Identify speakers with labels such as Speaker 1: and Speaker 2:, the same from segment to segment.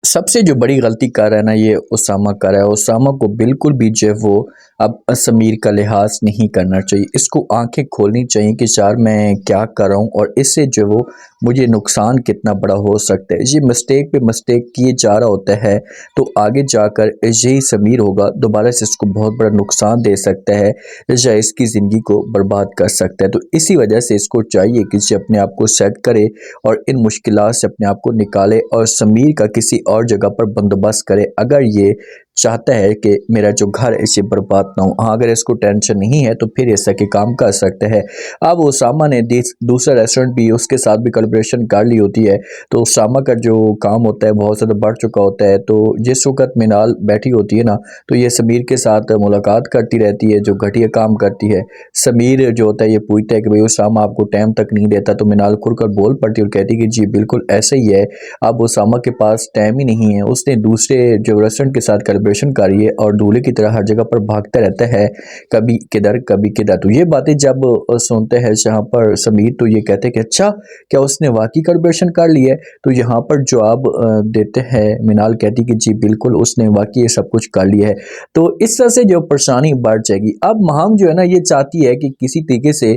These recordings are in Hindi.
Speaker 1: सबसे जो बड़ी गलती कर रहा है ना ये उसामा कर रहा है। उसामा को बिल्कुल भी जो है वो अब समीर का लिहाज नहीं करना चाहिए। इसको आंखें खोलनी चाहिए कि यार मैं क्या कर रहा हूँ और इससे जो है वो मुझे नुकसान कितना बड़ा हो सकता है। ये मिस्टेक पे मिस्टेक किए जा रहा होता है तो आगे जाकर यही समीर होगा दोबारा से इसको बहुत बड़ा नुकसान दे सकता है या इसकी ज़िंदगी को बर्बाद कर सकता है। तो इसी वजह से इसको चाहिए कि ये अपने आप को सेट करे और इन मुश्किलात से अपने आप को निकाले और समीर का किसी और जगह पर बंदोबस्त करे अगर ये चाहता है कि मेरा जो घर है इसे बर्बाद ना हो। हाँ, अगर इसको टेंशन नहीं है तो फिर ऐसा के काम कर सकते हैं। अब उसामा ने दूसरा रेस्टोरेंट भी उसके साथ भी कोलैबोरेशन कर ली होती है तो उसामा का जो काम होता है बहुत ज़्यादा बढ़ चुका होता है। तो जिस वक्त मिनाल बैठी होती है ना तो ये समीर के साथ मुलाकात करती रहती है जो घटिया काम करती है। समीर जो होता है ये पूछता है कि भाई उसामा आपको टाइम तक नहीं देता तो मिनाल खुलकर बोल पड़ती है और कहती है कि जी बिल्कुल ऐसा ही है। अब उसामा के पास टाइम ही नहीं है। उसने दूसरे जो रेस्टोरेंट के साथ कोलैबोरेशन करी है और दूल्हे की तरह हर जगह पर भागता रहता है, कभी किधर कभी किधर। तो ये बातें जब सुनते हैं जहाँ पर समीर तो ये कहते हैं कि अच्छा क्या उसने वाकई कोलैबोरेशन कर लिया है। तो यहाँ पर जवाब देते हैं मिनाल कहती कि जी बिल्कुल उसने वाकई ये सब कुछ कर लिया है। तो इस तरह से जो परेशानी बढ़ जाएगी। अब महम जो है ना ये चाहती है कि किसी तरीके से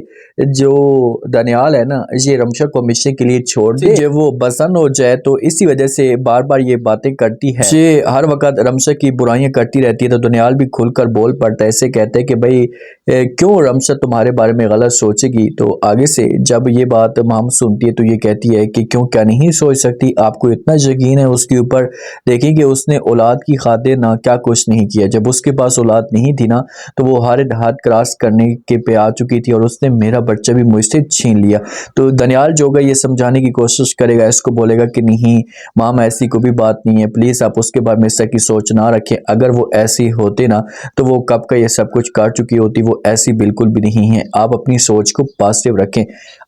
Speaker 1: जो दनियाल है ना ये रमशा को हमेशा के लिए छोड़ दे, जब वो बसन हो जाए। तो इसी वजह से बार बार ये बातें करती है, ये हर वक्त रमशा की बुराइयां करती रहती है। तो दनियाल भी खुलकर बोल पड़ता है, ऐसे कहते हैं कि भाई क्यों रमशा तुम्हारे बारे में गलत सोचेगी। तो आगे से जब ये बात महम सुनती है तो ये कहती है कि क्यों क्या नहीं सोच सकती, आपको इतना यकीन है उसके ऊपर। देखिए कि उसने औलाद की खातिर ना क्या कुछ नहीं किया। जब उसके पास औलाद नहीं थी ना तो वो हर हाथ क्रॉस करने के पे आ चुकी थी और उसने मेरा बच्चा भी मुझसे छीन लिया। तो दनियाल जो होगा ये समझाने की कोशिश करेगा, इसको बोलेगा कि नहीं माम ऐसी कोई भी बात नहीं है, प्लीज़ आप उसके बारे में ऐसा की सोच ना रखें। अगर वो ऐसी होते ना तो वो कब का ये सब कुछ कर चुकी होती। वो ऐसी बिल्कुल भी नहीं है, आप अपनी सोच को पॉजिटिव रखें।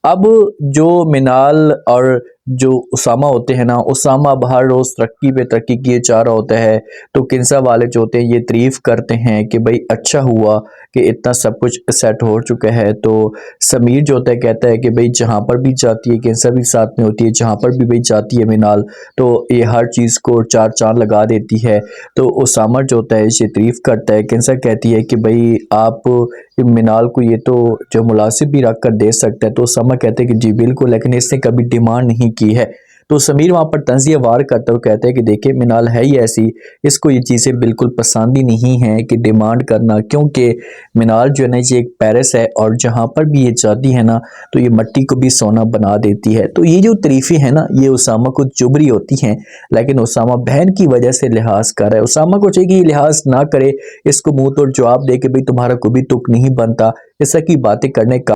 Speaker 1: अब जो मिनाल और जो उसामा होते हैं ना, उसामा अब हर रोज़ तरक्की पे तरक्की किए जा रहा होता है। तो किन्सा वाले जो होते हैं ये तारीफ़ करते हैं कि भाई अच्छा हुआ कि इतना सब कुछ सेट हो चुका है। तो समीर जो होता है कहता है कि भाई जहाँ पर भी जाती है किन्सा भी साथ में होती है, जहाँ पर भी भाई जाती है मिनाल तो ये हर चीज़ को चार चांद लगा देती है। तो उसामा जो होता है इसे तारीफ़ करता है। किन्सा कहती है कि भाई आप मिनाल को ये तो जो मुनासिब भी रख कर दे सकता है। तो उसामा कहते हैं कि जी बिल्कुल, लेकिन इसने कभी डिमांड नहीं की है। तो समीर वहाँ पर तंज़िया वार करता है और कहता है कि देखिए मिनाल है ही ऐसी, इसको ये चीज़ें बिल्कुल पसंद ही नहीं है कि डिमांड करना, क्योंकि मिनाल जो है ना ये एक पैरिस है और जहाँ पर भी ये जाती है ना तो ये मिट्टी को भी सोना बना देती है। तो ये जो तारीफ़ें हैं ना ये उसामा को चुभ रही होती हैं, लेकिन उसामा बहन की वजह से लिहाज कर रहा है। उसामा को चाहिए कि ये लिहाज ना करे, इसको मुंह तोड़ जवाब दे कि भाई तुम्हारा कोई भी तुक नहीं बनता, इस तरह की बातें करने का